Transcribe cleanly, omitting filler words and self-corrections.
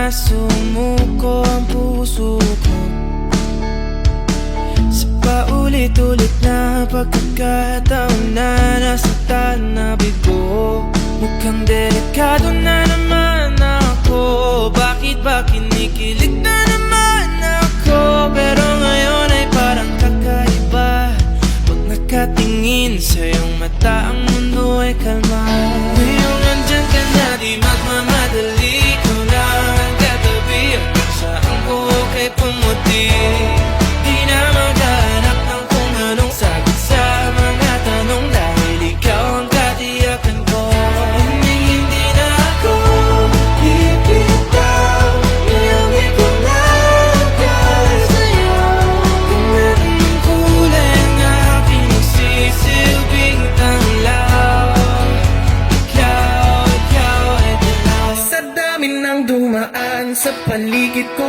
na sumuko ang puso ko sa paulit-ulit na pagkakataon na nasaktan na bigo. Mukhang delikado na naman ako. Bakit ba kinikilig na naman ako? Pero ngayon ay parang kakaiba. Pag nakatingin sa iyong mata, ang mundo ay kalma. Ngayong nandyan ka na, di magmamadali. Ikaw lang ang katabi, at saan ko kay pumuti. Di na maghanap ng kung anong sagot sa mga tanong, dahil ikaw ang katiyakan ko. Hindi na ako bibitaw, ngayong ikaw na ang sa'yo. Kung anong kulay ang aking nagsisilbing tanglaw, ikaw ay dilaw. Sa dami ng dumaan sa paligid ko,